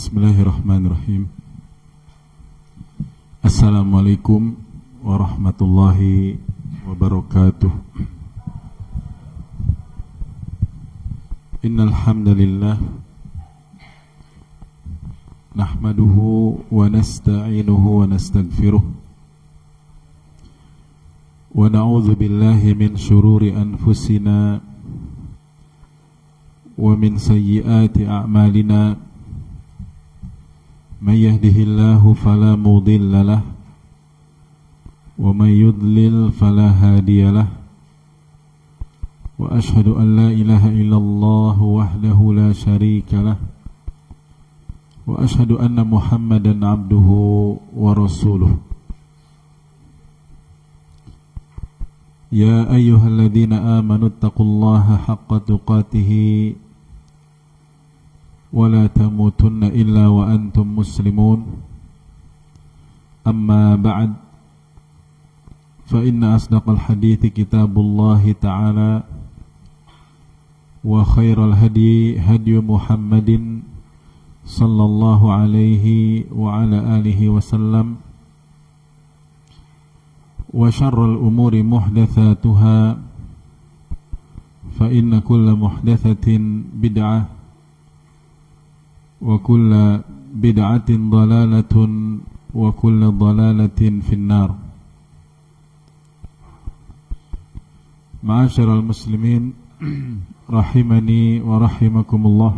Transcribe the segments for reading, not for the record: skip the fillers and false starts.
Bismillahirrahmanirrahim. Assalamualaikum warahmatullahi wabarakatuh. Innal hamdalillah nahmaduhu wa nasta'inuhu wa nastaghfiruh wa na'udzu billahi min shururi anfusina wa min sayyiati a'malina. من يهده الله فلا مضل له ومن يضلل فلا هادي له وأشهد أن لا إله إلا الله وحده لا شريك له وأشهد أن محمدا عبده ورسوله يا أيها الذين آمنوا اتقوا الله حق تقاته ولا تموتن إلا وأنتم مسلمون أما بعد فإن أصدق الحديث كتاب الله تعالى وخير الهدي هدي محمد صلى الله عليه وعلى آله وسلم وشر الأمور محدثاتها فإن كل محدثة بدعة وكل بدعة ضلالة وكل ضلالة في النار. معاشر المسلمين rahimani wa rahimakumullah.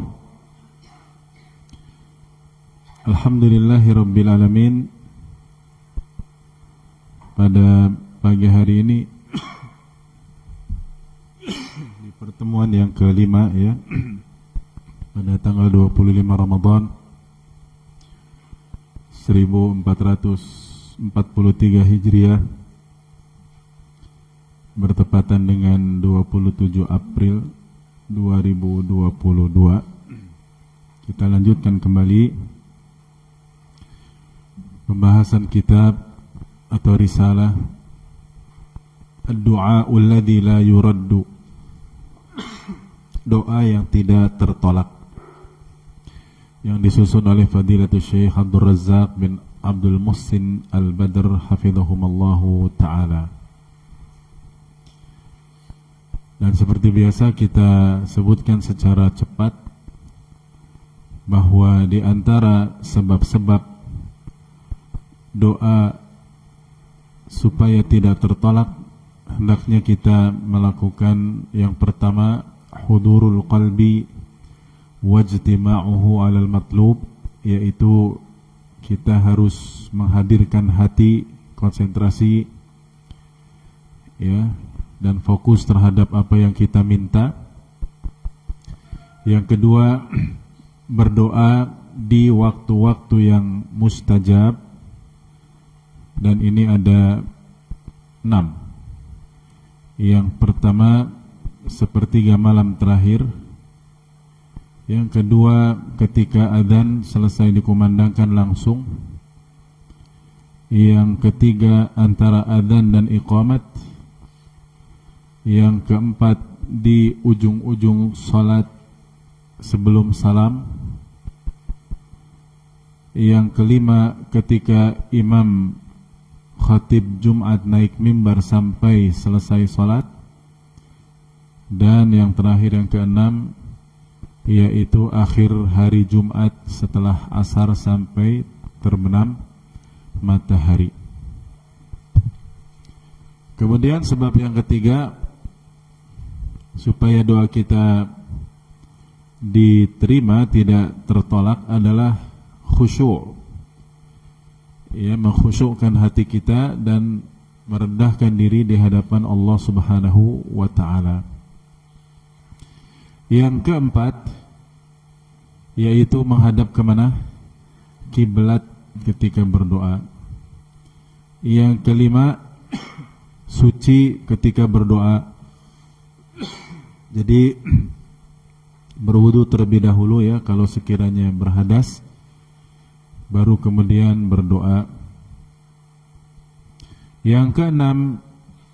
Alhamdulillahi rabbil alamin. Pada pagi hari ini di pertemuan yang kelima ya, pada tanggal 25 Ramadan 1443 Hijriah bertepatan dengan 27 April 2022. Kita lanjutkan kembali pembahasan kitab atau risalah Ad-Du'a alladzi la yuraddu, doa yang tidak tertolak, yang disusun oleh Fadilatul Syekh Abdul Razzaq bin Abdul Muhsin Al-Badr hafizahumallahu ta'ala. Dan seperti biasa kita sebutkan secara cepat bahwa di antara sebab-sebab doa supaya tidak tertolak, hendaknya kita melakukan yang pertama hudurul qalbi wajtima'uhu 'alal matlub, yaitu kita harus menghadirkan hati, konsentrasi ya, dan fokus terhadap apa yang kita minta. Yang kedua, berdoa di waktu-waktu yang mustajab, dan ini ada 6. Yang pertama, sepertiga malam terakhir. Yang kedua, ketika azan selesai dikumandangkan langsung. Yang ketiga, antara azan dan iqamat. Yang keempat, di ujung-ujung salat sebelum salam. Yang kelima, ketika imam khatib Jumat naik mimbar sampai selesai salat. Dan yang terakhir, yang keenam, yaitu akhir hari Jumat setelah asar sampai terbenam matahari. Kemudian sebab yang ketiga supaya doa kita diterima, tidak tertolak, adalah khusyuk. Ya, mengkhusyukkan hati kita dan merendahkan diri di hadapan Allah Subhanahu wa ta'ala. Yang keempat, yaitu menghadap kemana? Kiblat ketika berdoa. Yang kelima, suci ketika berdoa. Jadi berwudu terlebih dahulu ya, kalau sekiranya berhadas, baru kemudian berdoa. Yang keenam,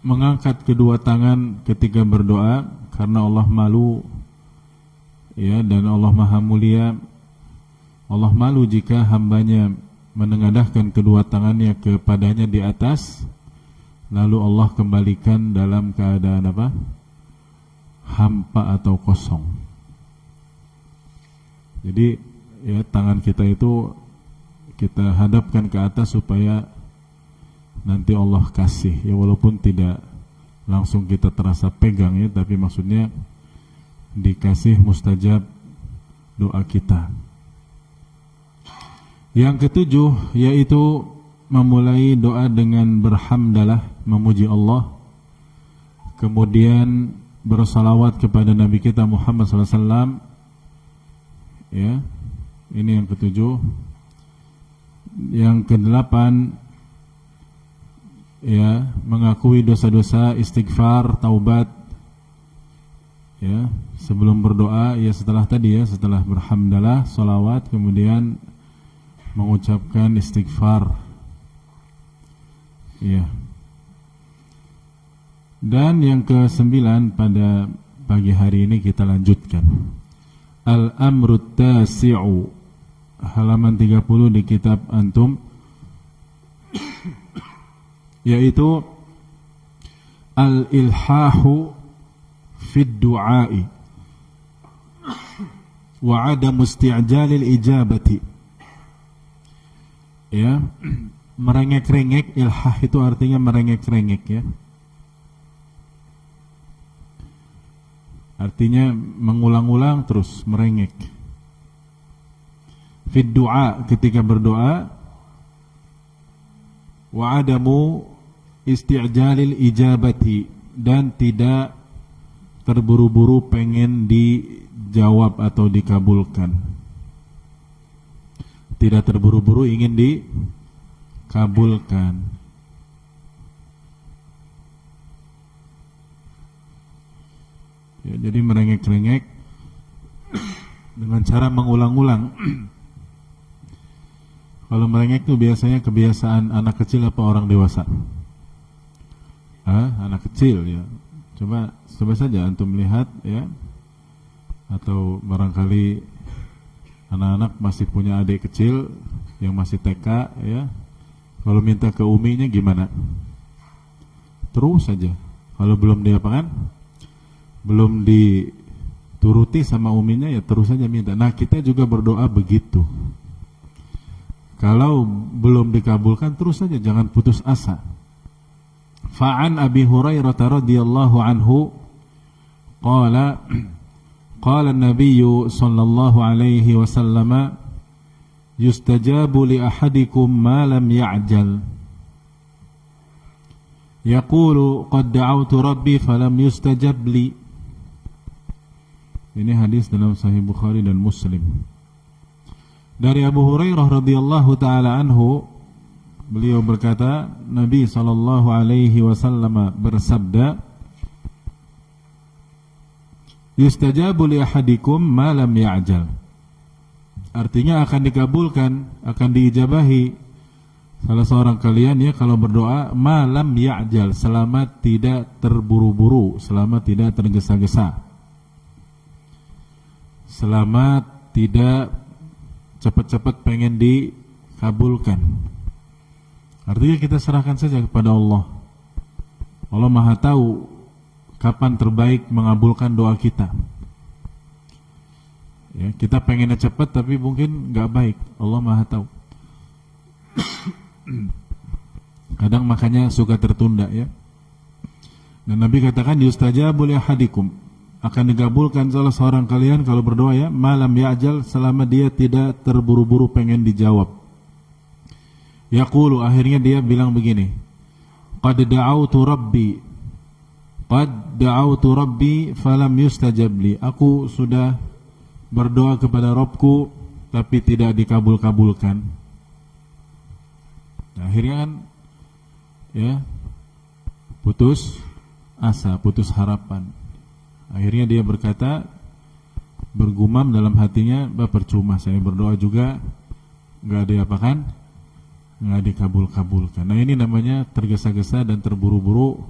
mengangkat kedua tangan ketika berdoa, karena Allah malu ya, dan Allah Maha Mulia Allah malu jika hambanya menengadahkan kedua tangannya kepadanya di atas, lalu Allah kembalikan dalam keadaan apa? Hampa atau kosong. Jadi ya, tangan kita itu kita hadapkan ke atas supaya nanti Allah kasih, ya walaupun tidak langsung kita terasa pegang ya, tapi maksudnya dikasih mustajab doa kita. Yang ketujuh yaitu memulai doa dengan berhamdalah, memuji Allah, kemudian bersalawat kepada Nabi kita Muhammad SAW. Ya, ini yang ketujuh. Yang kedelapan, ya, mengakui dosa-dosa, istighfar, taubat. Ya, sebelum berdoa, ya setelah tadi ya, setelah berhamdalah, salawat, kemudian mengucapkan istighfar. Ya. Dan yang ke-9 pada pagi hari ini kita lanjutkan. Al-Amrut Tasi'u, halaman 30 di kitab antum, yaitu al-ilhahu fid du'ai wa 'adamu isti'jalil ijabati. Ya, merengek-rengek, ilhah itu artinya merengek-rengek ya. Artinya mengulang-ulang terus merengek. Fid du'a, ketika berdoa, wa adamu isti'jalil ijabati, dan tidak terburu-buru pengen dijawab atau dikabulkan. Tidak terburu-buru ingin dikabulkan. Ya, jadi merengek-rengek dengan cara mengulang-ulang. Kalau merengek itu biasanya kebiasaan anak kecil apa orang dewasa? Anak kecil ya. Coba saja antum lihat ya. Atau barangkali anak-anak masih punya adik kecil yang masih TK ya. Kalau minta ke uminya gimana? Terus saja. Kalau belum diapakan? Belum dituruti sama uminya ya terus saja minta. Nah, kita juga berdoa begitu. Kalau belum dikabulkan terus saja, jangan putus asa. Fa'an Abi Hurairah radhiyallahu anhu qala qala an-nabiy sallallahu alaihi wasallam yustajabu li ahadikum ma lam ya'jal. Yaqulu qad da'awtu rabbi falam yustajab li. Ini hadis dalam Sahih Bukhari dan Muslim. Dari Abu Hurairah radhiyallahu taala anhu, beliau berkata, Nabi sallallahu alaihi wasallam bersabda, "Yustajabu li ahadikum ma lam ya'jal." Artinya akan dikabulkan, akan diijabahi salah seorang kalian ya kalau berdoa ma lam ya'jal, selama tidak terburu-buru, selama tidak tergesa-gesa. Selama tidak cepat-cepat pengen dikabulkan. Artinya kita serahkan saja kepada Allah. Allah Maha tahu kapan terbaik mengabulkan doa kita. Ya, kita pengennya cepat tapi mungkin nggak baik. Allah Maha tahu. Kadang makanya suka tertunda ya. Dan Nabi katakan yustajabu li ahadikum, akan dikabulkan salah seorang kalian kalau berdoa ya malam ya'jal, selama dia tidak terburu-buru pengen dijawab. Yaqulu, akhirnya dia bilang begini, qad da'awtu rabbi falam yustajab li. Aku sudah berdoa kepada Rabbku tapi tidak dikabul-kabulkan. Nah, akhirnya kan ya putus asa, putus harapan. Akhirnya dia berkata, bergumam dalam hatinya, percuma saya berdoa juga nggak diapakan, nggak dikabul-kabulkan. Nah, ini namanya tergesa-gesa dan terburu-buru,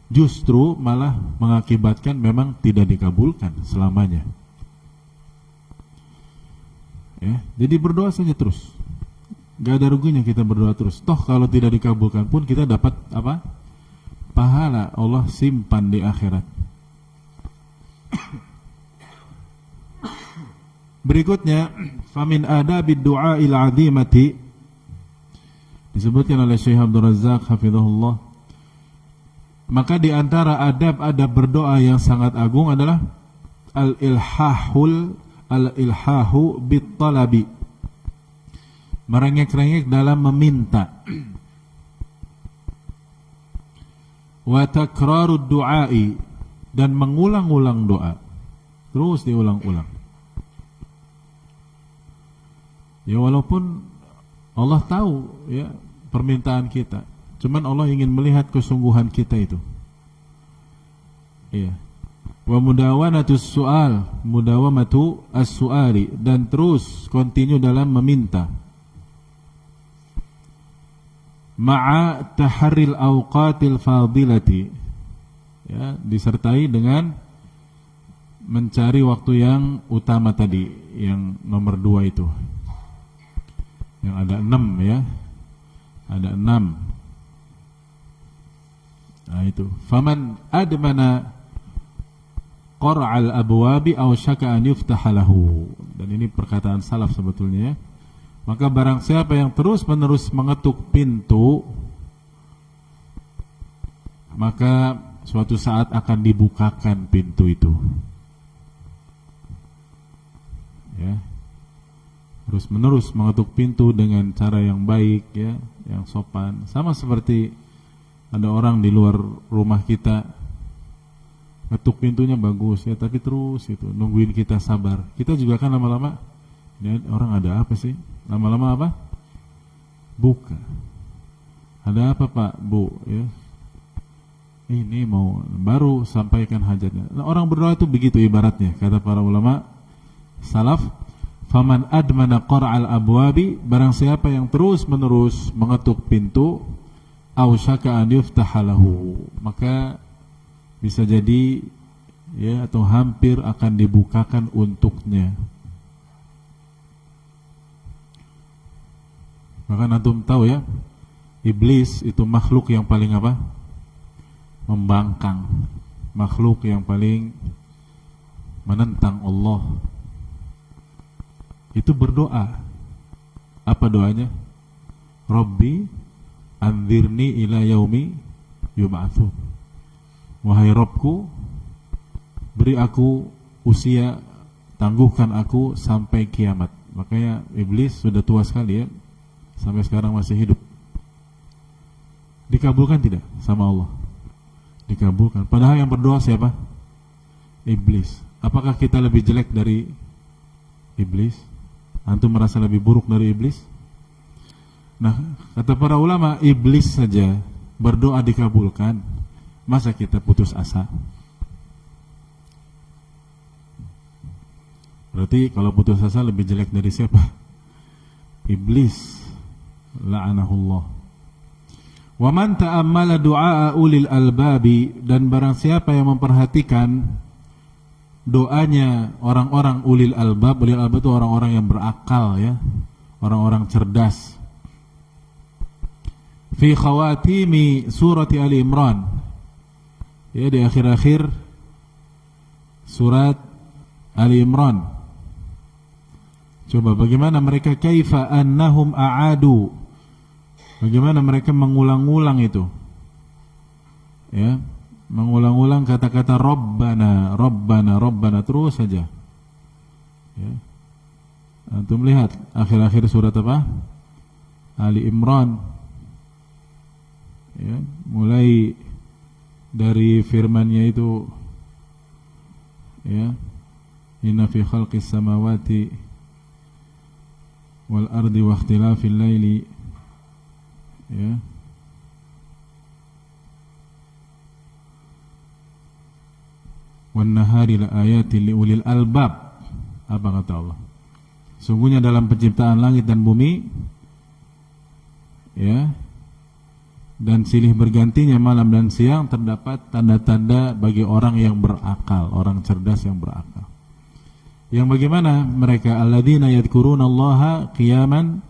justru malah mengakibatkan memang tidak dikabulkan selamanya. Ya, jadi berdoa saja terus. Gak ada ruginya kita berdoa terus. Toh kalau tidak dikabulkan pun kita dapat apa? Pahala Allah simpan di akhirat. Berikutnya, famin adabid du'ail 'azimati, disebutkan oleh Syekh Abdul Razzaq hafizahullah, maka di antara adab-adab berdoa yang sangat agung adalah al-ilhahu bit-talabi, merengek-rengek dalam meminta, wa takrarud du'ai, dan mengulang-ulang doa, terus diulang-ulang. Ya walaupun Allah tahu ya permintaan kita, cuman Allah ingin melihat kesungguhan kita itu. Iya. Wa mudawanatus su'al, mudawamatu as-su'ali, dan terus continue dalam meminta. Ma'a taharril awqatil fadilati, ya, disertai dengan mencari waktu yang utama tadi, yang nomor 2 itu. Yang ada 6 ya. Ada 6. Nah itu. Faman admana qara'al abwabi aw syaka an yuftaha lahu. Dan ini perkataan salaf sebetulnya ya. Maka barang siapa yang terus-menerus mengetuk pintu, maka suatu saat akan dibukakan pintu itu. Ya. Terus-menerus mengetuk pintu dengan cara yang baik ya, yang sopan. Sama seperti ada orang di luar rumah kita, ngetuk pintunya bagus ya, tapi terus itu nungguin kita sabar. Kita juga kan lama-lama, ini orang ada apa sih? Lama-lama apa? Buka. Ada apa Pak, Bu? Ya. Ini mau baru sampaikan hajatnya. Nah, orang berdoa itu begitu ibaratnya, kata para ulama salaf. Faman admana qara'al abwabi, barang siapa yang terus-menerus mengetuk pintu, aw syaka an yuftaha lahu, maka bisa jadi ya atau hampir akan dibukakan untuknya. Maka antum tahu ya, iblis itu makhluk yang paling apa? Membangkang, makhluk yang paling menentang Allah. Itu berdoa. Apa doanya? Rabbi anzirni ila yaumi yub'atsun. Wahai Rabbku, beri aku usia, tangguhkan aku sampai kiamat. Makanya iblis sudah tua sekali ya, sampai sekarang masih hidup. Dikabulkan tidak sama Allah? Dikabulkan. Padahal yang berdoa siapa? Iblis. Apakah kita lebih jelek dari iblis? Antum merasa lebih buruk dari iblis? Nah, kata para ulama, iblis saja berdoa dikabulkan, masa kita putus asa? Berarti kalau putus asa lebih jelek dari siapa? Iblis, la'anahullah. Wa man ta'ammala du'a ulil albabi, dan barang siapa yang memperhatikan doanya orang-orang ulil albab. Ulil albab itu orang-orang yang berakal ya, orang-orang cerdas. Fi khawatimi surati Ali Imran, ya, di akhir-akhir surat Ali Imran. Coba bagaimana mereka, kaifa annahum a'adu, bagaimana mereka mengulang-ulang itu ya, mengulang-ulang kata-kata Rabbana, Rabbana, Rabbana terus saja ya. Antum lihat akhir-akhir surat apa? Ali Imran ya, mulai dari firman-Nya itu ya, inna fi khalqis samawati wal ardi wa ikhtilafil laili ya, wan nahari la ayatin liulil albab. Apa kata Allah? Sungguhnya dalam penciptaan langit dan bumi ya, dan silih bergantinya malam dan siang terdapat tanda-tanda bagi orang yang berakal, orang cerdas yang berakal. Yang bagaimana mereka? Alladzina yadhkurunallaha qiyaman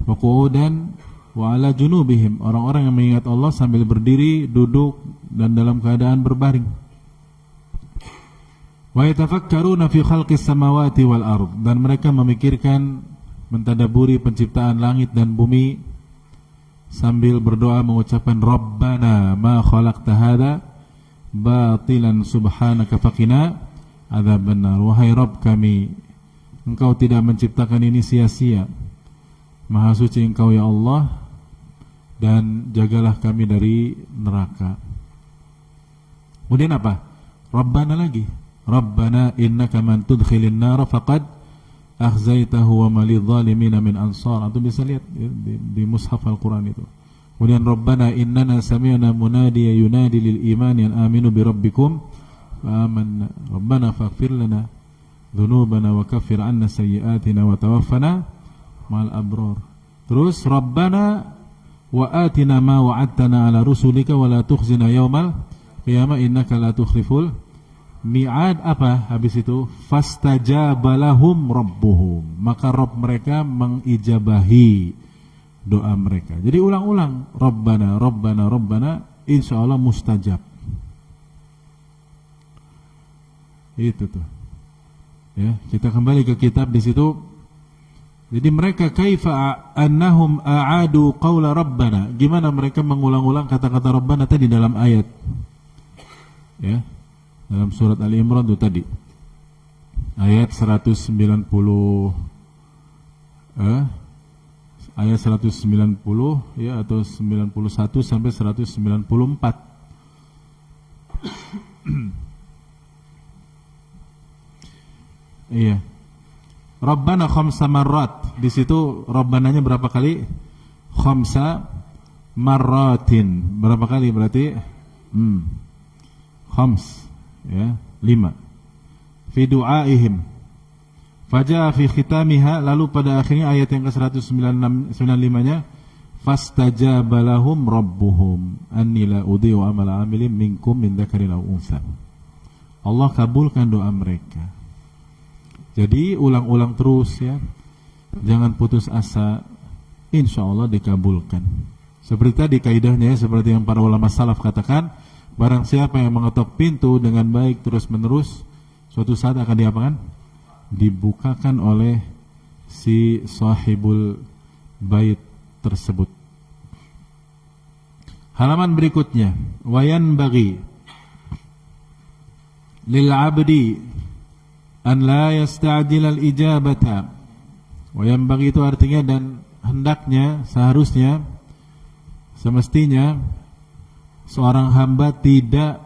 wa qu'udan wa 'ala junubihim. Orang-orang yang mengingat Allah sambil berdiri, duduk, dan dalam keadaan berbaring. Wa yatafakkaruna fi khalqis samawati wal ard. Dan mereka memikirkan, mentadaburi penciptaan langit dan bumi sambil berdoa mengucapkan Rabbana ma khalaqta hadza batilan subhanaka faqina adzabannar. Wahai Rabb kami, Engkau tidak menciptakan ini sia-sia. Maha suci Engkau ya Allah, dan jagalah kami dari neraka. Kemudian apa? Rabbana lagi. Rabbana innaka man tudkhilin nar faqad akhzaitahu wa ma lidh-dhalimin min ansar. Antum bisa lihat di mushaf Al-Qur'an itu. Kemudian Rabbana innana sami'na munadiyan yunadi lil iman an aminu bi rabbikum fa amanna. Rabbana faghfir lana dhunubana wa kaffir 'anna sayyi'atina wa tawaffana ma'al abrar. Terus Rabbana wa atina ma wa'adtana 'ala rusulika wa la tukhzina yaumal qiyamah innaka la tukhliful mi'ad. Apa habis itu? Fastajaba lahum rabbuhum. Maka Rabb mereka mengijabahi doa mereka. Jadi ulang-ulang Rabbana Rabbana Rabbana, insyaallah mustajab. Itu tuh. Ya, kita kembali ke kitab di situ. Jadi mereka kaifa annahum a'adu qaula rabbana. Gimana mereka mengulang-ulang kata-kata Rabbana tadi dalam ayat. Ya. Dalam surat Ali Imran itu tadi. Ayat 190 ayat 190 ya, atau 91 sampai 194. Iya. Rabbana khamsa marrat. Di situ Rabbananya berapa kali? Khamsa marratin. Berapa kali berarti? Khams, ya, 5. Fi du'aihim. Faja'a fi khitamiha, lalu pada akhirnya ayat yang ke-195-nya fastajaba lahum rabbuhum anni la udhi'u amala 'amilin minkum min dzakarin aw untha. Allah kabulkan doa mereka. Jadi ulang-ulang terus ya. Jangan putus asa. Insyaallah dikabulkan. Seperti tadi kaidahnya, seperti yang para ulama salaf katakan, barang siapa yang mengetok pintu dengan baik terus menerus, suatu saat akan diapakan? Dibukakan oleh si sahibul bait tersebut. Halaman berikutnya, wayan bagi lil abdi an la yasta'jil al ijabata. Wayan bagi itu artinya dan hendaknya, seharusnya, semestinya seorang hamba tidak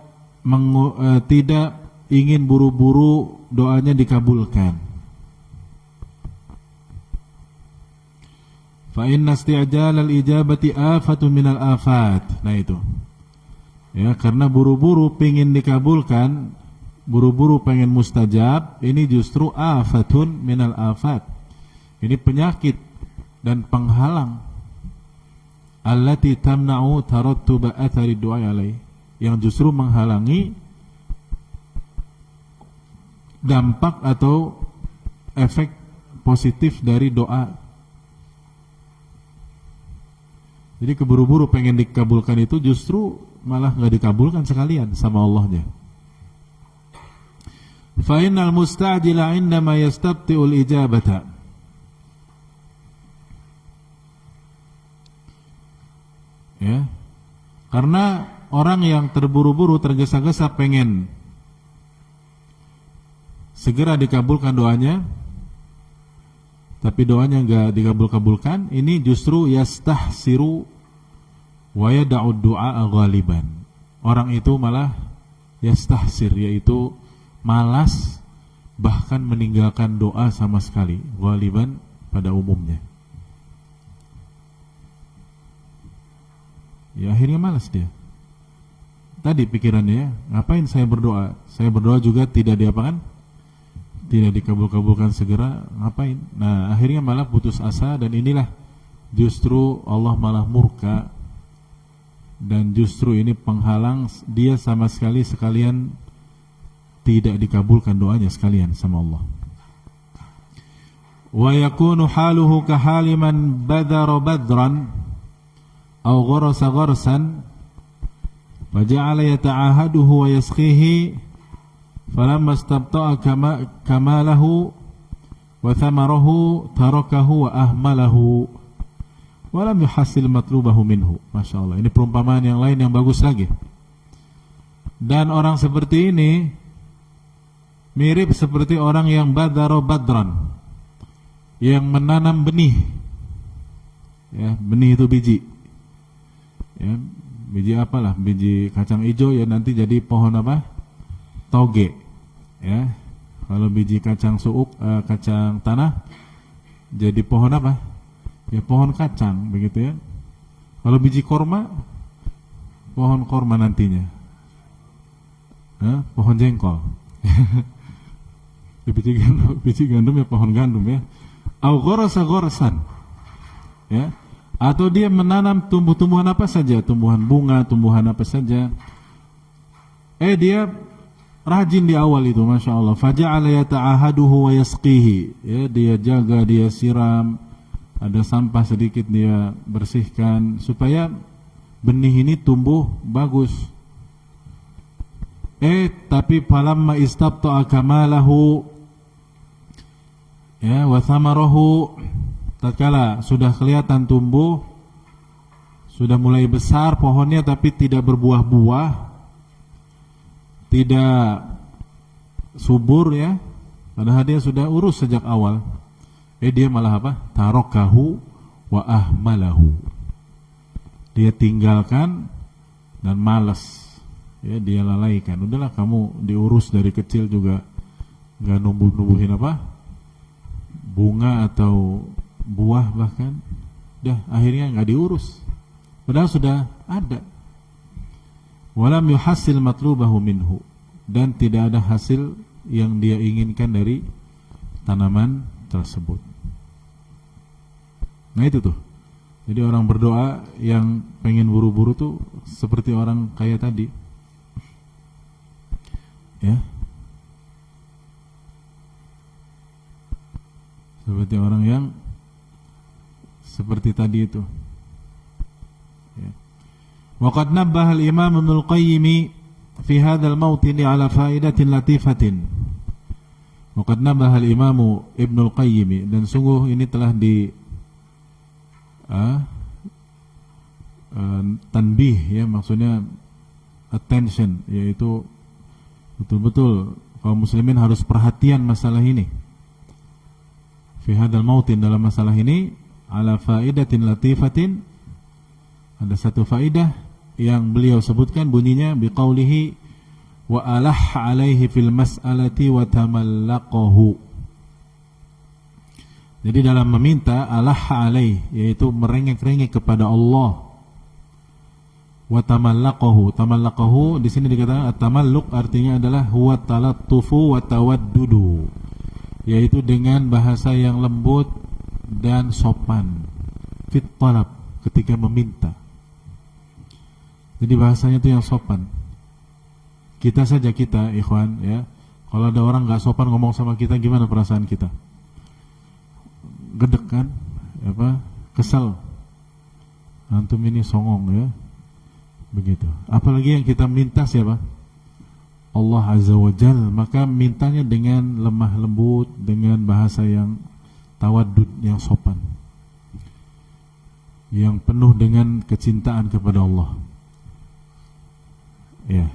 ingin buru-buru doanya dikabulkan. Fa inna isti'jal al-ijabati afatun minal afat. Nah itu. Ya, karena buru-buru pengen dikabulkan, buru-buru pengen mustajab, ini justru afatun minal afat. Ini penyakit dan penghalang. Allati tamna'u tarattuba athari du'a alaih, yang justru menghalangi dampak atau efek positif dari doa. Jadi keburu-buru pengen dikabulkan itu justru malah nggak dikabulkan sekalian sama Allahnya. Fa innal musta'jila 'indama yastabti'ul ijabata. Ya. Karena orang yang terburu-buru, tergesa-gesa pengen segera dikabulkan doanya, tapi doanya enggak dikabul-kabulkan, ini justru yastahsiru wa yada'u du'a ghaliban. Orang itu malah yastahsir, yaitu malas, bahkan meninggalkan doa sama sekali, ghaliban pada umumnya. Ya akhirnya malas dia. Tadi pikirannya, ngapain saya berdoa? Saya berdoa juga tidak diapakan? Tidak dikabul-kabulkan segera, ngapain? Nah akhirnya malah putus asa, dan inilah justru Allah malah murka, dan justru ini penghalang dia sama sekalian tidak dikabulkan doanya sekalian sama Allah. wa yakunu haluhu kahali man badara badran aw gharasa gharsan faja'ala yata'ahaduhu wa yasqihi falamma istabta'a kamalahu wa thamarahu tarakahu wa ahmalahu wa lam yuhassil matlubahu minhu. Masya Allah, ini perumpamaan yang lain yang bagus lagi. Dan orang seperti ini mirip seperti orang yang badara badran, yang menanam benih. Ya, benih itu biji. Ya, biji apalah, biji kacang hijau ya nanti jadi pohon apa? Toge. Ya. Kalau biji kacang suuk, kacang tanah jadi pohon apa? Ya pohon kacang begitu ya. Kalau biji korma, pohon korma nantinya. Pohon jengkol. biji gandum ya pohon gandum ya. Au gharasa gharsan. Ya. Atau dia menanam tumbuh-tumbuhan apa saja, tumbuhan bunga, tumbuhan apa saja. Dia rajin di awal itu, Masya Allah. Faja'ala yata'ahaduhu wa yasqihi. Ya, dia jaga, dia siram. Ada sampah sedikit dia bersihkan supaya benih ini tumbuh bagus. Tapi falamma istabta'a kamalahu ya wa thamarahu, tatkala sudah kelihatan tumbuh, sudah mulai besar pohonnya tapi tidak berbuah-buah, tidak subur ya, padahal dia sudah urus sejak awal. Dia malah apa? Tarakahu wa ahmalahu. Dia tinggalkan dan malas. Ya, dia lalaikan. Udahlah kamu diurus dari kecil juga nggak numbuhin apa? Bunga atau buah bahkan. Dah akhirnya nggak diurus. Padahal sudah ada. Walam yuhassil matlubahu minhu, dan tidak ada hasil yang dia inginkan dari tanaman tersebut. Nah itu tuh. Jadi orang berdoa yang pengen buru-buru tuh seperti orang kaya tadi. Ya. Seperti orang yang seperti tadi itu. Ya. Wa qad nabbaha al-Imam Ibnul Qayyim fi hadzal mawtin ala faidatin latifatin. Wa qad nabbaha al-Imam Ibnul Qayyim, dan sungguh ini telah di tanbih ya, maksudnya attention, yaitu betul-betul kaum muslimin harus perhatian masalah ini. Fi hadzal mautin, dalam masalah ini, ala faidatin latifatin, ada satu faidah yang beliau sebutkan, bunyinya biqaulihi wa alah alaihi fil mas'alati wa tamallaqahu. Jadi dalam meminta, alah alaih, yaitu merengek-rengek kepada Allah. Wa tamallaqahu. Tamallaqahu di sini dikatakan at-tamalluq artinya adalah huwa talattufu wa tawaddudu, yaitu dengan bahasa yang lembut dan sopan. Fit talab, ketika meminta. Jadi bahasanya itu yang sopan. Kita saja, kita ikhwan ya, kalau ada orang enggak sopan ngomong sama kita, gimana perasaan kita? Gedek kan, kesel, antum ini songong ya, begitu. Apalagi yang kita minta siapa? Allah Azza wa Jal, maka mintanya dengan lemah lembut, dengan bahasa yang tawadud, yang sopan, yang penuh dengan kecintaan kepada Allah. Ya.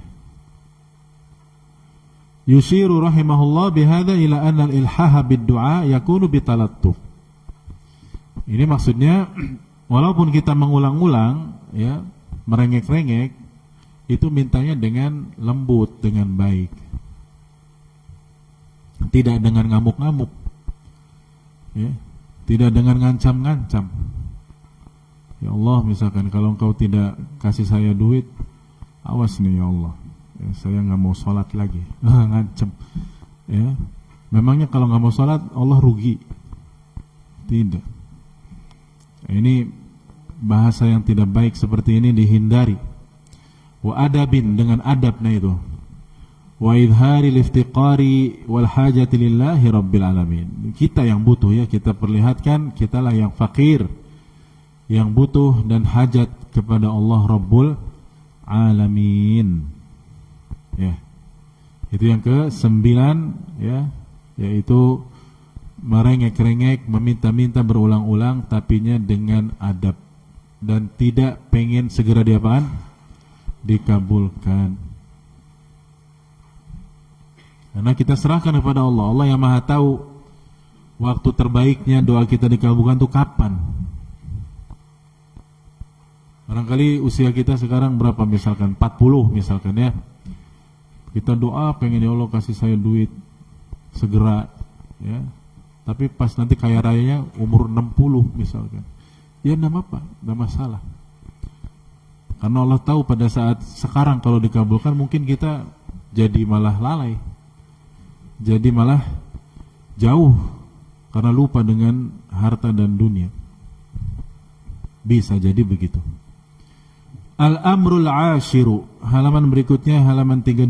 Yushiru rahimahullah bihadza ila anna al-ilhaha bid-du'a yakunu bitalattuf. Ini maksudnya, walaupun kita mengulang-ulang ya, merengek-rengek, itu mintanya dengan lembut, dengan baik, tidak dengan ngamuk-ngamuk ya, tidak dengan ngancam-ngancam. Ya Allah, misalkan kalau engkau tidak kasih saya duit, awas nih ya Allah, ya, saya nggak mau sholat lagi. Ngancam ya. Memangnya kalau nggak mau sholat Allah rugi? Tidak. Ini bahasa yang tidak baik seperti ini dihindari. Wa adabin, dengan adabnya itu. wa idharil iftiqari wal hajati lillahi rabbil alamin. Kita yang butuh ya, kita perlihatkan kitalah yang fakir, yang butuh dan hajat kepada Allah Rabbul Alamin. Ya. Itu yang ke-9 ya, yaitu merengek-rengek, meminta-minta berulang-ulang tapinya dengan adab dan tidak pengen segera diapaan? Dikabulkan. Karena kita serahkan kepada Allah. Allah yang Maha tahu waktu terbaiknya doa kita dikabulkan itu kapan. Barangkali usia kita sekarang berapa misalkan 40 misalkan ya. Kita doa pengen ya Allah kasih saya duit segera ya. Tapi pas nanti kaya rayanya umur 60 misalkan. Ya enggak apa-apa, enggak masalah. Karena Allah tahu pada saat sekarang kalau dikabulkan mungkin kita jadi malah lalai. Jadi malah jauh karena lupa dengan harta dan dunia. Bisa jadi begitu. Al-amrul ashiru, halaman berikutnya halaman 32,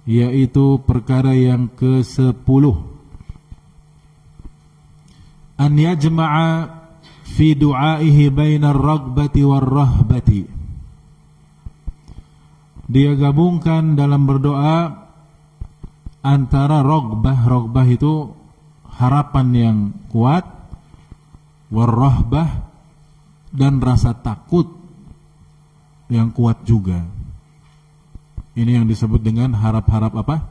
yaitu perkara yang ke-10. An yajma'a fi du'aihi bainar ragbati war rahbati. Dia gabungkan dalam berdoa antara rogbah itu harapan yang kuat, war rahbah dan rasa takut yang kuat juga. Ini yang disebut dengan harap-harap apa?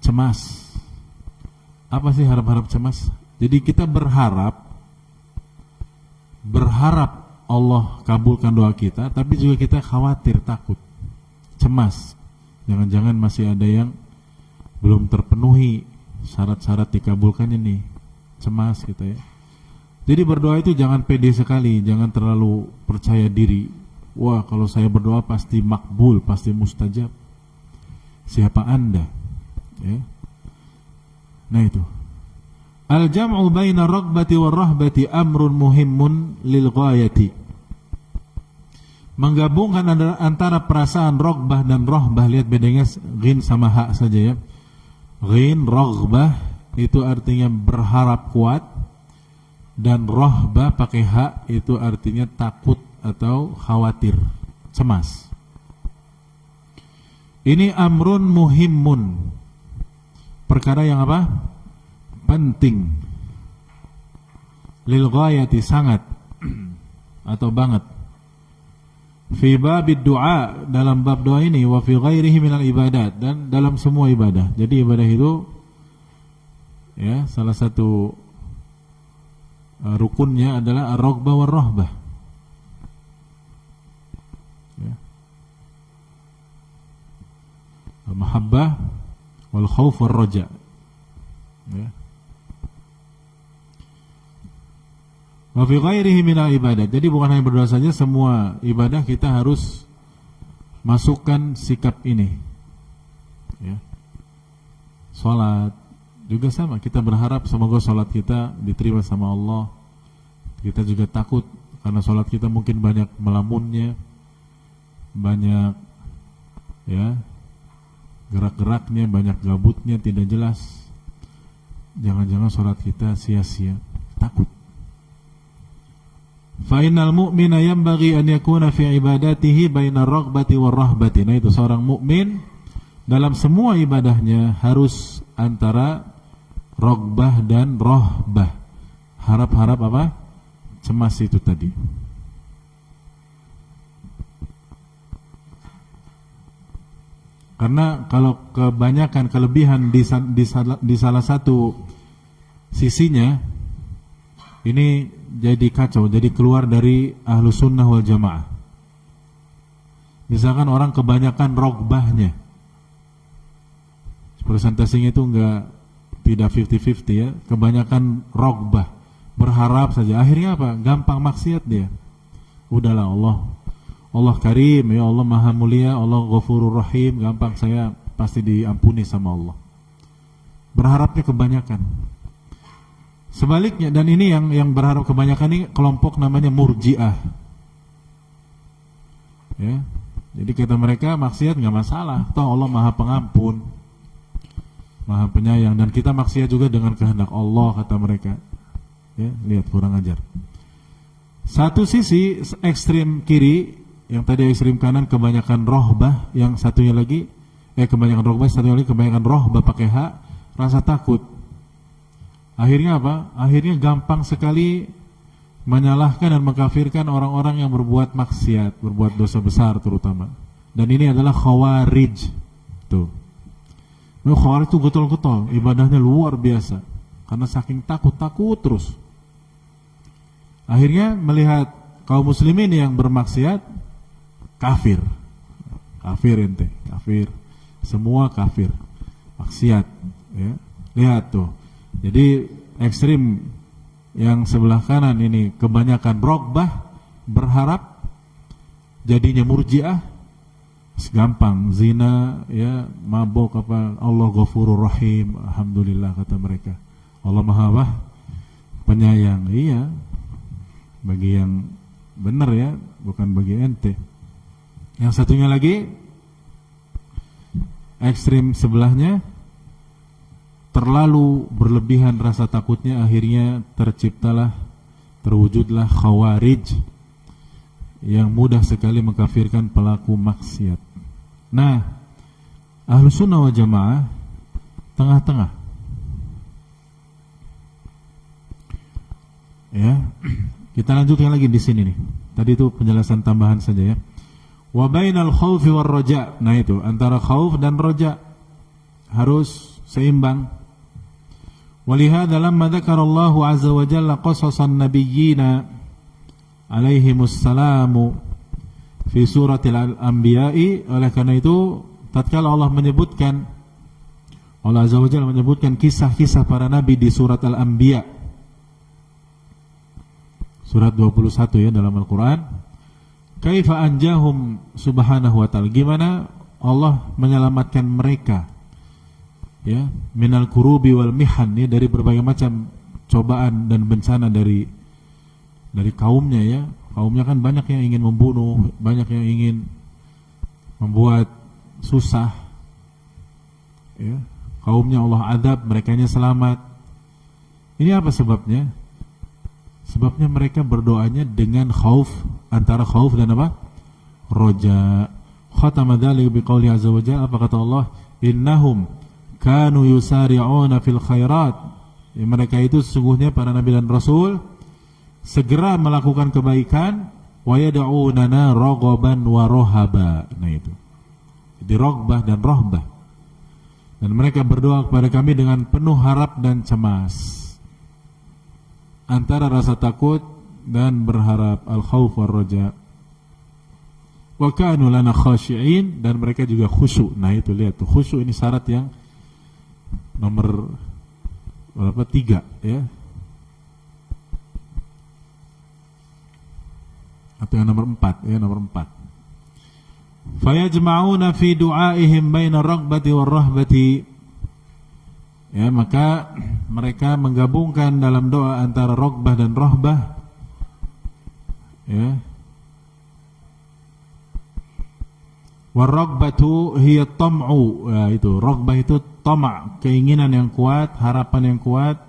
Cemas. Apa sih harap-harap cemas? Jadi kita berharap Allah kabulkan doa kita, tapi juga kita khawatir, takut, cemas. Jangan-jangan masih ada yang belum terpenuhi syarat-syarat dikabulkan ini. Cemas kita ya. Jadi berdoa itu jangan pede sekali, jangan terlalu percaya diri. Wah, kalau saya berdoa pasti makbul, pasti mustajab. Siapa Anda? Ya. Nah itu. Al-jam'u baina ragbati wa rahbati amrun muhimmun lil ghayati. Menggabungkan antara perasaan rogbah dan rohbah, lihat bedanya ghin sama ha saja ya. Ghin, rogbah itu artinya berharap kuat, dan rohbah pakai hak itu artinya takut atau khawatir, cemas. Ini amrun muhimmun, perkara yang apa? Penting. Lil ghayati, sangat atau banget. Fi babid du'a, dalam bab doa ini, wa fi ghairihi minal ibadat, dan dalam semua ibadah. Jadi ibadah itu ya salah satu rukunnya adalah ar-raghbah war-rahbah. Ya. Al-mahabbah wal khauf war-raja. Ya. Wa fi ghairihi minal ibadat. Jadi bukan hanya berdoa saja, semua ibadah kita harus masukkan sikap ini. Ya. Salat juga sama, kita berharap semoga sholat kita diterima sama Allah. Kita juga takut karena sholat kita mungkin banyak melamunnya, banyak ya gerak-geraknya, banyak gabutnya, tidak jelas. Jangan-jangan sholat kita sia-sia, takut. Fa innal mu'mina yanbaghi an yakuna fi ibadatihi bainar raghbati war rahbati. Nah itu, seorang mukmin dalam semua ibadahnya harus antara rogbah dan rohbah, harap-harap apa? Cemas itu tadi. Karena kalau kebanyakan kelebihan di salah satu sisinya, ini jadi kacau, jadi keluar dari ahlu sunnah wal jamaah. Misalkan orang kebanyakan rogbahnya, presentasinya itu tidak 50-50 ya, kebanyakan rogbah, berharap saja, akhirnya apa? Gampang maksiat dia. Udahlah, Allah karim ya, Allah maha mulia, Allah ghafurur rahim, gampang saya pasti diampuni sama Allah. Berharapnya kebanyakan. Sebaliknya, dan ini yang berharap kebanyakan ini kelompok namanya murji'ah. Ya. Jadi kata mereka maksiat nggak masalah, toh Allah Maha Pengampun, Maha Penyayang, dan kita maksiat juga dengan kehendak Allah, kata mereka. Ya, lihat kurang ajar. Satu sisi ekstrim kiri, yang tadi ekstrim kanan kebanyakan rohbah, yang satunya lagi kebanyakan rohbah, satunya lagi kebanyakan rohbah pakai hak, rasa takut. Akhirnya apa? Akhirnya gampang sekali menyalahkan dan mengkafirkan orang-orang yang berbuat maksiat, berbuat dosa besar terutama. Dan ini adalah khawarij. Tuh. Khawarij itu getol-getol, ibadahnya luar biasa. Karena saking takut terus. Akhirnya melihat kaum muslimin yang bermaksiat, kafir. Kafir ente, kafir. Semua kafir. Maksiat, ya. Lihat tuh. Jadi ekstrim yang sebelah kanan ini kebanyakan rogbah, berharap jadinya murjiah, gampang zina, ya, mabok apa, Allah Ghafurur Rahim, alhamdulillah kata mereka. Allah Maha Penyayang, iya, bagi yang benar ya, bukan bagi ente. Yang satunya lagi ekstrim sebelahnya, terlalu berlebihan rasa takutnya, akhirnya terwujudlah khawarij yang mudah sekali mengkafirkan pelaku maksiat. Nah, Ahlus Sunnah wal Jamaah tengah-tengah. Ya, kita lanjutkan lagi di sini nih. Tadi itu penjelasan tambahan saja ya. Wa bainal khaufi war raja. Nah itu, antara khauf dan raja harus seimbang. ولهذا لما ذكر الله عز وجل قصص النبيين عليهم السلام في سورة الأنبياء, oleh karena itu tatkala Allah menyebutkan, Allah Azza wa Jalla menyebutkan kisah-kisah para nabi di surat Al-Anbiya, surat 21 ya dalam Al-Quran, kaifa anjahum subhanahu wa ta'ala, gimana Allah menyelamatkan mereka, ya, minal kurubi wal mihan, ya, dari berbagai macam cobaan dan bencana dari kaumnya ya. Kaumnya kan banyak yang ingin membunuh, banyak yang ingin membuat susah, ya. Kaumnya Allah adab, merekanya selamat. Ini apa sebabnya? Sebabnya mereka berdoanya dengan khauf, antara khauf dan apa? Roja. Khatama dzalika biqauli azza wa jalla, apa kata Allah? Innahum kanu yusari'una fil khairat, ya, mereka itu sesungguhnya para nabi dan rasul segera melakukan kebaikan, wa yad'unana raghaban wa rahaba. Nah itu, jadi raghbah dan rahbah, dan mereka berdoa kepada kami dengan penuh harap dan cemas, antara rasa takut dan berharap, al khauf war raja. Wa kanu lana khashi'in, dan mereka juga khusyuk. Nah itu, lihat tuh, khusyuk ini syarat yang nomor berapa? 3 ya, atau yang nomor 4 ya, nomor 4. Fayajma'una fi du'aihim baina raghbati war rahbati, ya, maka mereka menggabungkan dalam doa antara raghbah dan rahbah, ya. War-raghbatu hiya tam'u, ya, itu raghbah itu tama', keinginan yang kuat, harapan yang kuat,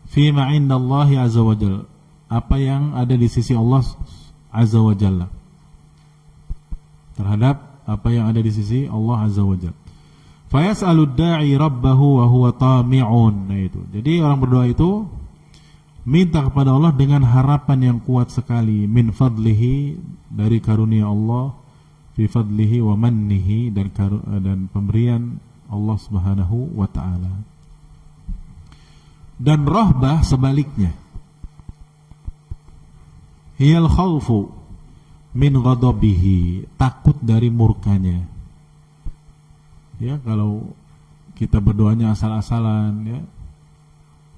fi ma 'indallahi azza wa jalla, apa yang ada di sisi Allah azza wa jalla, terhadap apa yang ada di sisi Allah azza wa jalla. Fa yas'alud da'i rabbahu wa huwa tami'un. Nah itu, jadi orang berdoa itu minta kepada Allah dengan harapan yang kuat sekali, min fadlihi, dari karunia Allah, fi fadlihi wa mannihi, dan pemberian Allah Subhanahu wa ta'ala. Dan rahbah sebaliknya, hiyal khawfu min ghadabihi, takut dari murkanya. Ya, kalau kita berdoanya asal-asalan, ya,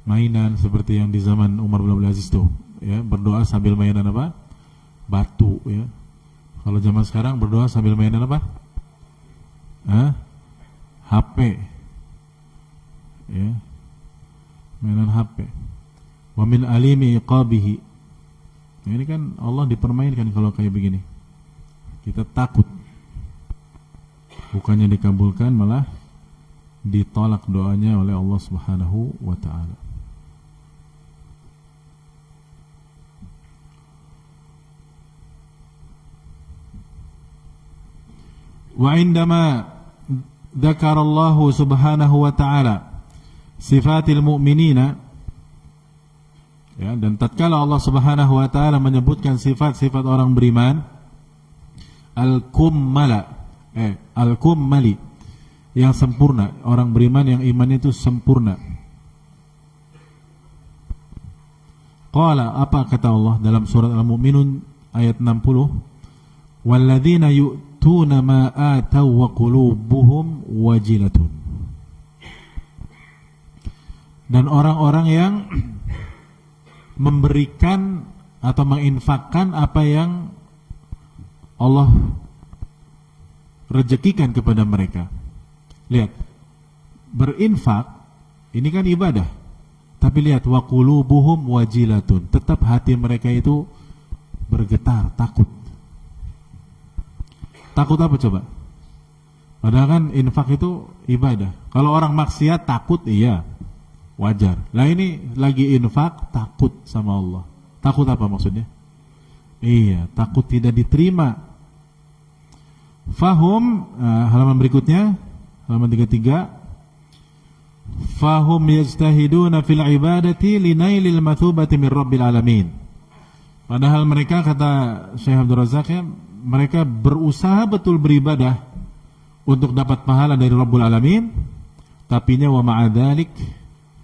mainan seperti yang di zaman Umar bin Abdul Aziz tuh, ya, berdoa sambil mainan apa? Batu, ya. Kalau zaman sekarang berdoa sambil mainan apa? HP, ya, mainan HP. Wa min alimi iqabihi. Ini kan Allah dipermainkan kalau kayak begini. Kita takut. Bukannya dikabulkan, malah ditolak doanya oleh Allah Subhanahu wa ta'ala. Wa indama dzakara Allah Subhanahu wa ta'ala sifatil mu'minina, ya, dan tatkala Allah Subhanahu wa ta'ala menyebutkan sifat-sifat orang beriman, al-kummali, yang sempurna, orang beriman yang iman itu sempurna. Qala, apa kata Allah dalam surat Al-Mu'minun ayat 60? Walladzina yu'tuna ma ataw wa qulubuhum wajilatun. Dan orang-orang yang memberikan atau menginfakkan apa yang Allah rezekikan kepada mereka. Lihat, berinfak ini kan ibadah. Tapi lihat, wa qulubuhum wajilatun, tetap hati mereka itu bergetar, takut. Takut apa coba? Padahal kan infak itu ibadah. Kalau orang maksiat takut, iya, wajar. Lah ini lagi infak, takut sama Allah. Takut apa maksudnya? Iya, takut tidak diterima. Fahum, halaman berikutnya, halaman 33. Fahum yajtahiduna fil ibadati linailil mathubati min rabbil alamin. Padahal mereka, kata Syekh Abdul Razak, ya, mereka berusaha betul beribadah untuk dapat pahala dari Rabbul Alamin, tapinya wa ma'adzalik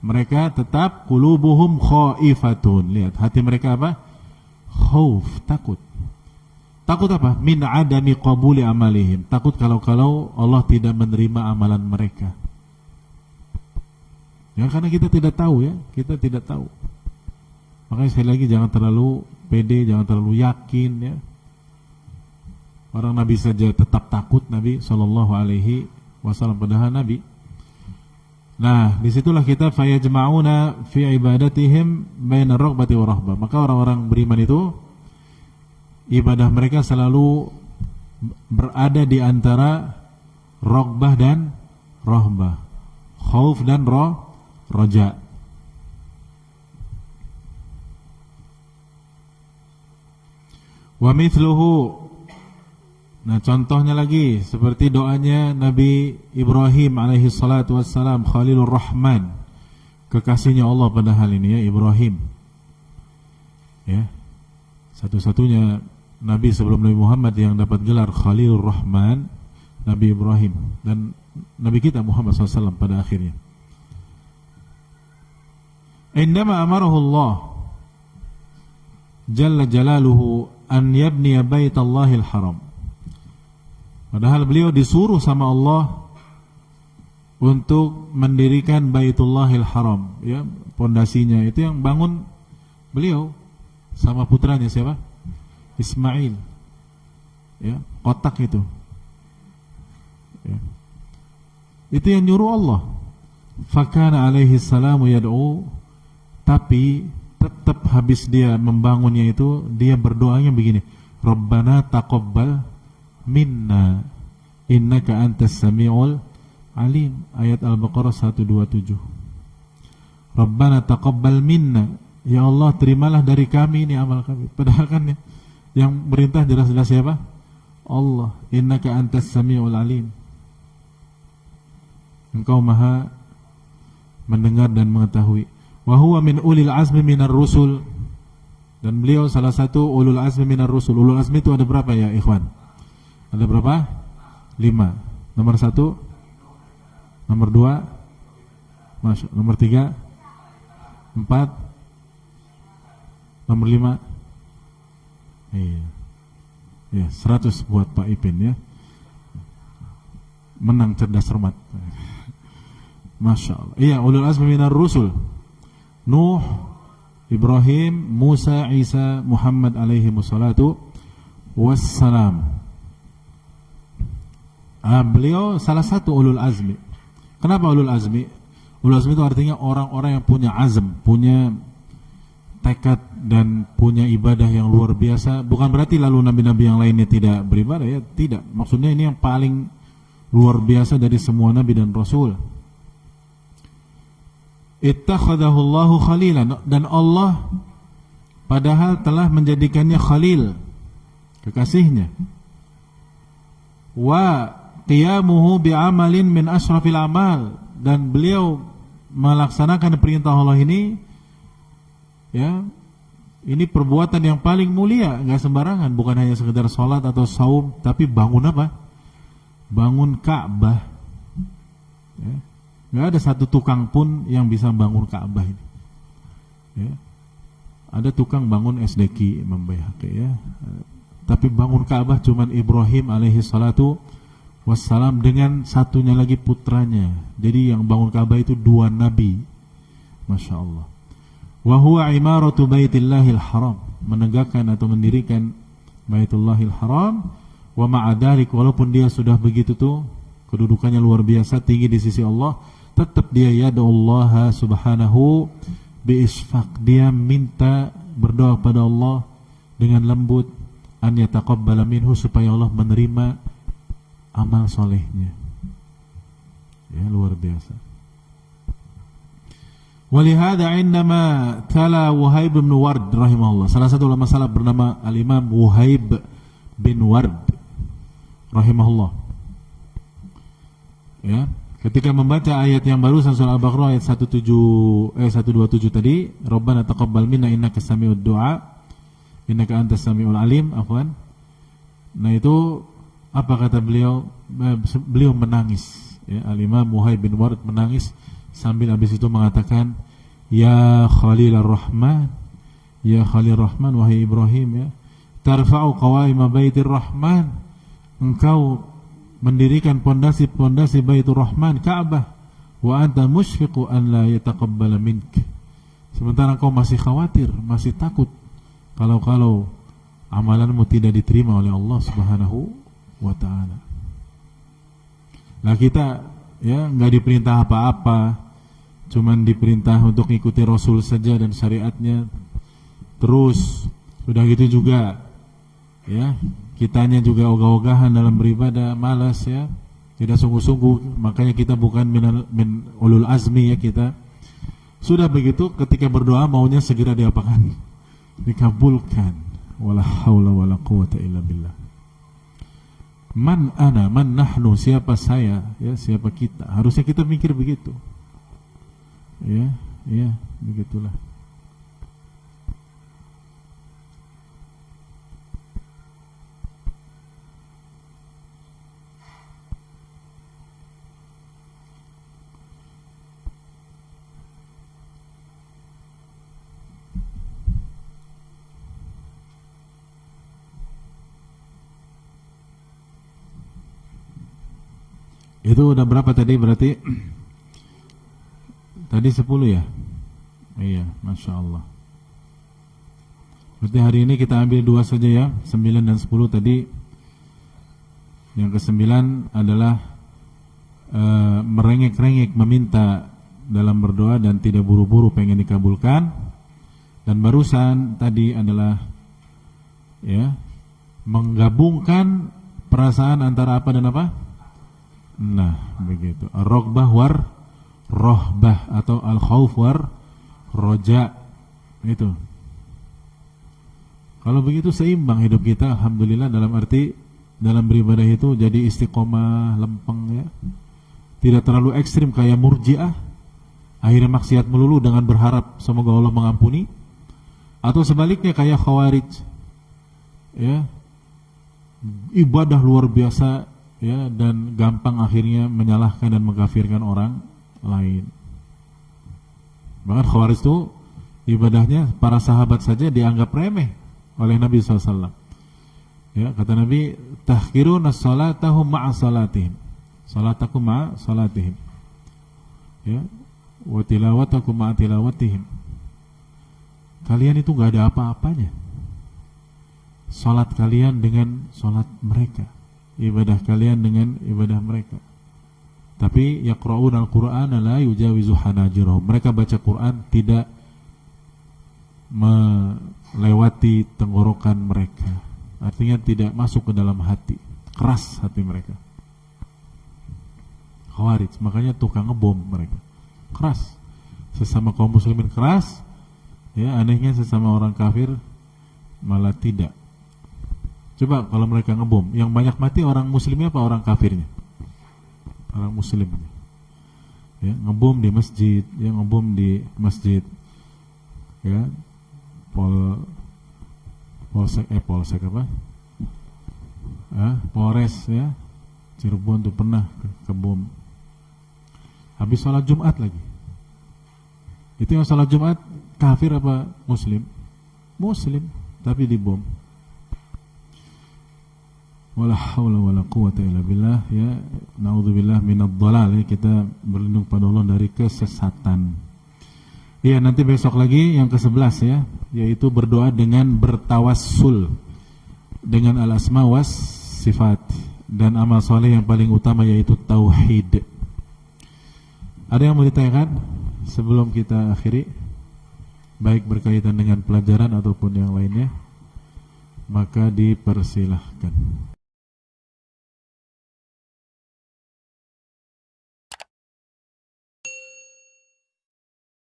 mereka tetap qulubuhum khaifatun. Lihat, hati mereka apa? Khauf, takut. Takut apa? Min adami qabuli amalihim. Takut kalau Allah tidak menerima amalan mereka. Ya, karena kita tidak tahu, ya, kita tidak tahu. Makanya sekali lagi, jangan terlalu pede, jangan terlalu yakin, ya. Orang Nabi saja tetap takut, Nabi Shallallahu Alaihi Wasallam, padahal Nabi. Nah, disitulah kita fayajma'una fi ibadatihim baina raghbati wa rahbah. Maka orang-orang beriman itu ibadah mereka selalu berada di antara raghbah dan rahbah, khauf dan roja. Wa mithluhu, nah contohnya lagi seperti doanya Nabi Ibrahim alaihi salatu wassalam, Khalilur Rahman, kekasihnya Allah pada hal ini, ya, Ibrahim, ya, satu-satunya Nabi sebelum Nabi Muhammad yang dapat gelar Khalilur Rahman, Nabi Ibrahim, dan Nabi kita Muhammad SAW pada akhirnya. Indama amarahu Allah Jalla Jalaluhu an yabniya baitallahil haram. Padahal beliau disuruh sama Allah untuk mendirikan Baitullahil Haram, ya, pondasinya itu yang bangun beliau sama putranya siapa? Ismail, ya, kotak itu, ya. Itu yang nyuruh Allah. Fakana alaihi salamu yad'u, tapi tetap habis dia membangunnya itu dia berdoanya begini, Rabbana taqabbal minna innaka antas sami'ul alim, ayat Al-Baqarah 127. Rabbana taqabbal minna, ya Allah terimalah dari kami ini amal kami. Padahal kan yang merintah jelas-jelas siapa? Allah. Innaka antas sami'ul alim, engkau maha mendengar dan mengetahui. Wa huwa min ulil azmi minar rusul, dan beliau salah satu ulul azmi minar rusul. Ulul azmi itu ada berapa ya ikhwan? Ada berapa? 5. Nomor 1, nomor 2, nomor 3, 4, nomor 5. Iya. Ya, 100 buat Pak Ipin, ya. Menang cerdas cermat. Masya Allah. Iya, ulul azmi minar rusul. Nuh, Ibrahim, Musa, Isa, Muhammad alaihi wassalatu wassalam. Beliau salah satu ulul azmi. Kenapa ulul azmi? Ulul azmi itu artinya orang-orang yang punya azm, punya tekad dan punya ibadah yang luar biasa. Bukan berarti lalu nabi-nabi yang lainnya tidak beribadah ya, tidak. Maksudnya ini yang paling luar biasa dari semua nabi dan rasul. Ittakhadahu Allahu khalilan, dan Allah padahal telah menjadikannya khalil, kekasihnya. Wa qiyamuhu bi'amalin min ashrafil amal, dan beliau melaksanakan perintah Allah ini, ya, ini perbuatan yang paling mulia, nggak sembarangan, bukan hanya sekedar sholat atau saum, tapi bangun apa? Bangun Ka'bah. Ya. Nggak ada satu tukang pun yang bisa bangun Ka'bah ini. Ya. Ada tukang bangun SDQ, Imam Baihaqi, ya. Tapi bangun Ka'bah cuman Ibrahim alaihi salatu wassalam dengan satunya lagi putranya. Jadi yang bangun Ka'bah itu 2 nabi. Masya Allah. Wa huwa imaratu baitillahil haram, menegakkan atau mendirikan Baitullahil Haram. Wa ma'adalik, walaupun dia sudah begitu tuh, kedudukannya luar biasa tinggi di sisi Allah, tetap dia yad'ullaha subhanahu bi'isfaq, dia minta, berdoa kepada Allah dengan lembut, an yataqabbala minhu, supaya Allah menerima amal solehnya. Ya, luar biasa. Walihada indama tala Wuhaib bin Ward rahimahullah, salah satu ulama salaf bernama al-Imam Wuhaib bin Ward rahimahullah, ya, ketika membaca ayat yang barusan surah Al-Baqarah ayat 127 tadi, Rabbana taqabbal minna innaka sami'ud du'a innaka antas sami'ul alim, afwan. Nah itu apa kata beliau? Beliau menangis, ya, Al-Imam Wuhaib bin Ward menangis sambil habis itu mengatakan, ya Khalilar Rahman, ya Khalil Rahman, wahai Ibrahim, ya, tarfa'u qawaima baitir Rahman, engkau mendirikan pondasi-pondasi Baitur Rahman, Ka'bah, wa anta musyfiqu an la yataqabbala mink, sementara engkau masih khawatir, masih takut kalau amalanmu tidak diterima oleh Allah Subhanahu wa ta'ala. Nah kita, ya, nggak diperintah apa-apa, cuman diperintah untuk ikuti Rasul saja dan syariatnya. Terus sudah gitu juga, ya, kitanya juga ogah-ogahan dalam beribadah, malas, ya, tidak sungguh-sungguh. Makanya kita bukan min ulul azmi, ya, kita. Sudah begitu ketika berdoa maunya segera diapakan? Dikabulkan. Wala haula wala quwata illa billah. Man ana, man nahnu, siapa saya, ya, siapa kita. Harusnya kita mikir begitu. Ya, ya, begitulah. Itu udah berapa tadi berarti? Tadi 10 ya? Iya, Masya Allah. Berarti hari ini kita ambil 2 saja ya, 9 dan 10 tadi. Yang ke-9 adalah merengek-rengek meminta dalam berdoa dan tidak buru-buru pengen dikabulkan. Dan barusan tadi adalah, ya, menggabungkan perasaan antara apa dan apa? Nah, begitu. Ar-raghbah war rohbah, atau al-khauf war roja. Itu. Kalau begitu seimbang hidup kita, alhamdulillah, dalam arti dalam beribadah itu jadi istiqomah, lempeng, ya. Tidak terlalu ekstrim kayak Murji'ah, akhirnya maksiat melulu dengan berharap semoga Allah mengampuni, atau sebaliknya kayak Khawarij, ya, ibadah luar biasa, ya, dan gampang akhirnya menyalahkan dan mengkafirkan orang lain. Bahkan Khawarij itu ibadahnya para sahabat saja dianggap remeh oleh Nabi SAW. Ya, kata Nabi, tahkiruna salatahum ma'a salatihim, salatakum ma'a salatihim, ya, wa tilawatakum ma'a tilawatihim. Kalian itu gak ada apa-apanya, salat kalian dengan salat mereka, ibadah kalian dengan ibadah mereka. Tapi yaqra'una al-Qur'ana la yujawizu hanajirahum, mereka baca Quran tidak melewati tenggorokan mereka, artinya tidak masuk ke dalam hati, keras hati mereka. Khawarij, makanya tukang ngebom mereka, keras. Sesama kaum muslimin keras, ya anehnya sesama orang kafir malah tidak. Coba kalau mereka ngebom, yang banyak mati orang muslimnya apa orang kafirnya? Orang muslimnya. Ya, ngebom di masjid, ya ngebom di masjid. Ya, polsek apa? Polres ya, Cirebon tuh pernah kebom. Habis sholat Jumat lagi. Itu yang sholat Jumat kafir apa muslim? Muslim, tapi dibom. Wala haula wala quwata illa billah, ya naudzubillah minadh dhalal, ya, kita berlindung pada Allah dari kesesatan. Ya, nanti besok lagi yang ke-11 ya, yaitu berdoa dengan bertawassul dengan al-asma was sifat, dan amal soleh yang paling utama yaitu tauhid. Ada yang mau ditanyakan sebelum kita akhiri, baik berkaitan dengan pelajaran ataupun yang lainnya? Maka dipersilahkan.